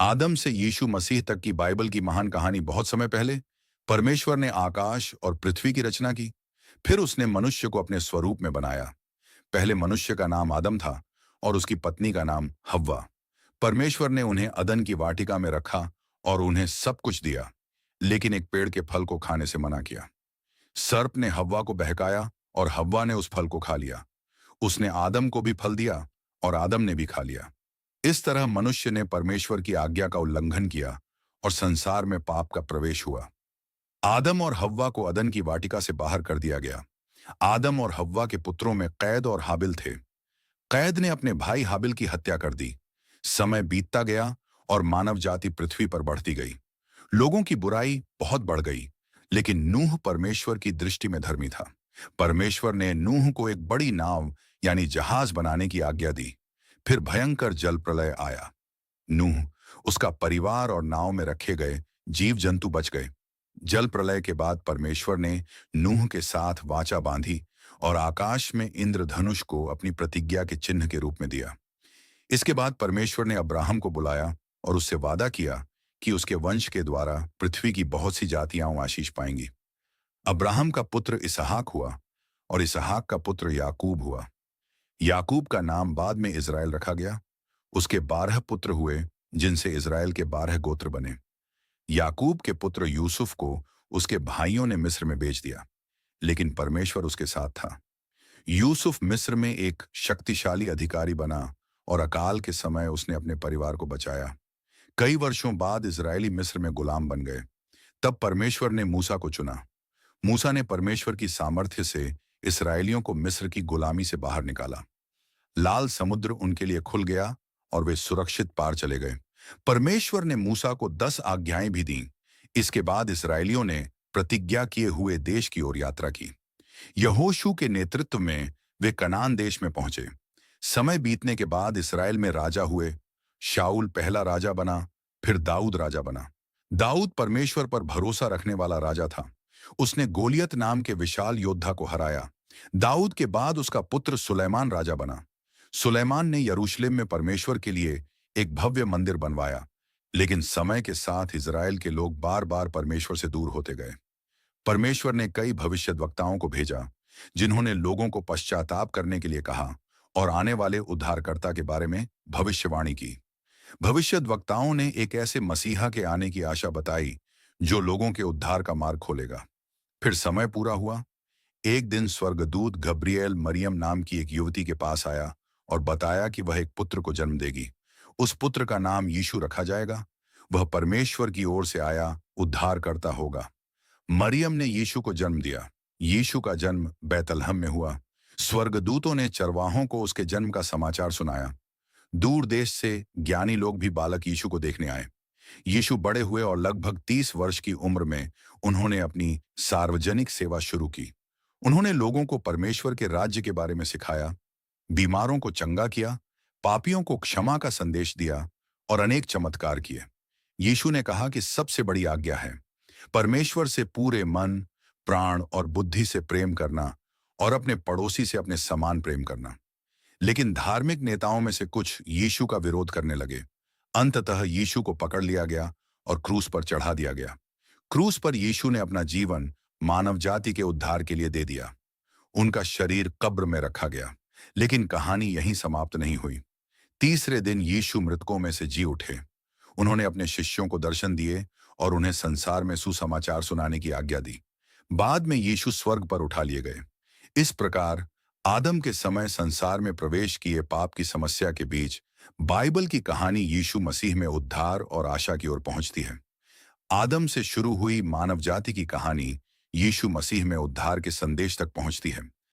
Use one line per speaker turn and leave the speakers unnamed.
आदम से यीशु मसीह तक की बाइबल की महान कहानी बहुत समय पहले परमेश्वर ने आकाश और पृथ्वी की रचना की। फिर उसने मनुष्य को अपने स्वरूप में बनाया। पहले मनुष्य का नाम आदम था और उसकी पत्नी का नाम हव्वा। परमेश्वर ने उन्हें अदन की वाटिका में रखा और उन्हें सब कुछ दिया, लेकिन एक पेड़ के फल को खाने से मना किया। सर्प ने हव्वा को बहकाया और हव्वा ने उस फल को खा लिया। उसने आदम को भी फल दिया और आदम ने भी खा लिया। इस तरह मनुष्य ने परमेश्वर की आज्ञा का उल्लंघन किया और संसार में पाप का प्रवेश हुआ। आदम और हव्वा को अदन की वाटिका से बाहर कर दिया गया। आदम और हव्वा के पुत्रों में कैद और हाबिल थे। कैद ने अपने भाई हाबिल की हत्या कर दी। समय बीतता गया और मानव जाति पृथ्वी पर बढ़ती गई। लोगों की बुराई बहुत बढ़ गई, लेकिन नूह परमेश्वर की दृष्टि में धर्मी था। परमेश्वर ने नूह को एक बड़ी नाव यानी जहाज बनाने की आज्ञा दी। फिर भयंकर जल प्रलय आया। नूह, उसका परिवार और नाव में रखे गए जीव जंतु बच गए। जल प्रलय के बाद परमेश्वर ने नूह के साथ वाचा बांधी और आकाश में इंद्रधनुष को अपनी प्रतिज्ञा के चिन्ह के रूप में दिया। इसके बाद परमेश्वर ने अब्राहम को बुलाया और उससे वादा किया कि उसके वंश के द्वारा पृथ्वी की बहुत सी जातियां आशीष पाएंगी। अब्राहम का पुत्र इसहाक हुआ और इसहाक का पुत्र याकूब हुआ। याकूब का नाम बाद में इज़राइल रखा गया। उसके 12 पुत्र हुए, जिनसे इज़राइल के 12 गोत्र बने। याकूब के पुत्र यूसुफ को उसके भाइयों ने मिस्र में बेच दिया, लेकिन परमेश्वर उसके साथ था। यूसुफ मिस्र में एक शक्तिशाली अधिकारी बना और अकाल के समय उसने अपने परिवार को बचाया। कई वर्षों बाद इज़राइली मिस्र में गुलाम बन गए। तब परमेश्वर ने मूसा को चुना। मूसा ने परमेश्वर की सामर्थ्य से इस्राएलियों को मिस्र की गुलामी से बाहर निकाला। लाल समुद्र उनके लिए खुल गया और वे सुरक्षित पार चले गए। परमेश्वर ने मूसा को 10 आज्ञाएं भी दी। इसके बाद इस्राएलियों ने प्रतिज्ञा किए हुए देश की ओर यात्रा की। यहोशू के नेतृत्व में वे कनान देश में पहुंचे। समय बीतने के बाद इस्राएल में राजा हुए। शाऊल पहला राजा बना, फिर दाऊद राजा बना। दाऊद परमेश्वर पर भरोसा रखने वाला राजा था। उसने गोलियत नाम के विशाल योद्धा को हराया। दाऊद के बाद उसका पुत्र सुलेमान राजा बना। सुलेमान ने यरूशलेम में परमेश्वर के लिए एक भव्य मंदिर बनवाया, लेकिन समय के साथ इज़राइल के लोग बार बार परमेश्वर से दूर होते गए। परमेश्वर ने कई भविष्यद्वक्ताओं को भेजा, जिन्होंने लोगों को पश्चाताप करने के लिए कहा और आने वाले उद्धारकर्ता के बारे में भविष्यवाणी की। भविष्यद्वक्ताओं ने एक ऐसे मसीहा के आने की आशा बताई जो लोगों के उद्धार का मार्ग खोलेगा। फिर समय पूरा हुआ। एक दिन स्वर्गदूत गब्रिएल मरियम नाम की एक युवती के पास आया और बताया कि वह एक पुत्र को जन्म देगी। उस पुत्र का नाम यीशु रखा जाएगा। वह परमेश्वर की ओर से आया उद्धारकर्ता होगा। मरियम ने यीशु को जन्म दिया। यीशु का जन्म बैतलहम में हुआ। स्वर्गदूतों ने चरवाहों को उसके जन्म का समाचार सुनाया। दूर देश से ज्ञानी लोग भी बालक यीशु को देखने आए। यीशु बड़े हुए और लगभग 30 वर्ष की उम्र में उन्होंने अपनी सार्वजनिक सेवा शुरू की। उन्होंने लोगों को परमेश्वर के राज्य के बारे में सिखाया, बीमारों को चंगा किया, पापियों को क्षमा का संदेश दिया और अनेक चमत्कार किए। यीशु ने कहा कि सबसे बड़ी आज्ञा है परमेश्वर से पूरे मन, प्राण और बुद्धि से प्रेम करना और अपने पड़ोसी से अपने समान प्रेम करना। लेकिन धार्मिक नेताओं में से कुछ यीशु का विरोध करने लगे। अंततः यीशु को पकड़ लिया गया और क्रूस पर चढ़ा दिया गया। क्रूस पर यीशु ने अपना जीवन मानव जाति के उद्धार के लिए दे दिया। उनका शरीर कब्र में रखा गया, लेकिन कहानी यहीं समाप्त नहीं हुई। तीसरे दिन यीशु मृतकों में से जी उठे। उन्होंने अपने शिष्यों को दर्शन दिए और उन्हें संसार में सुसमाचार सुनाने की आज्ञा दी। बाद में यीशु स्वर्ग पर उठा लिए गए। इस प्रकार आदम के समय संसार में प्रवेश किए पाप की समस्या के बीच बाइबल की कहानी यीशु मसीह में उद्धार और आशा की ओर पहुंचती है। आदम से शुरू हुई मानव जाति की कहानी यीशु मसीह में उद्धार के संदेश तक पहुंचती है।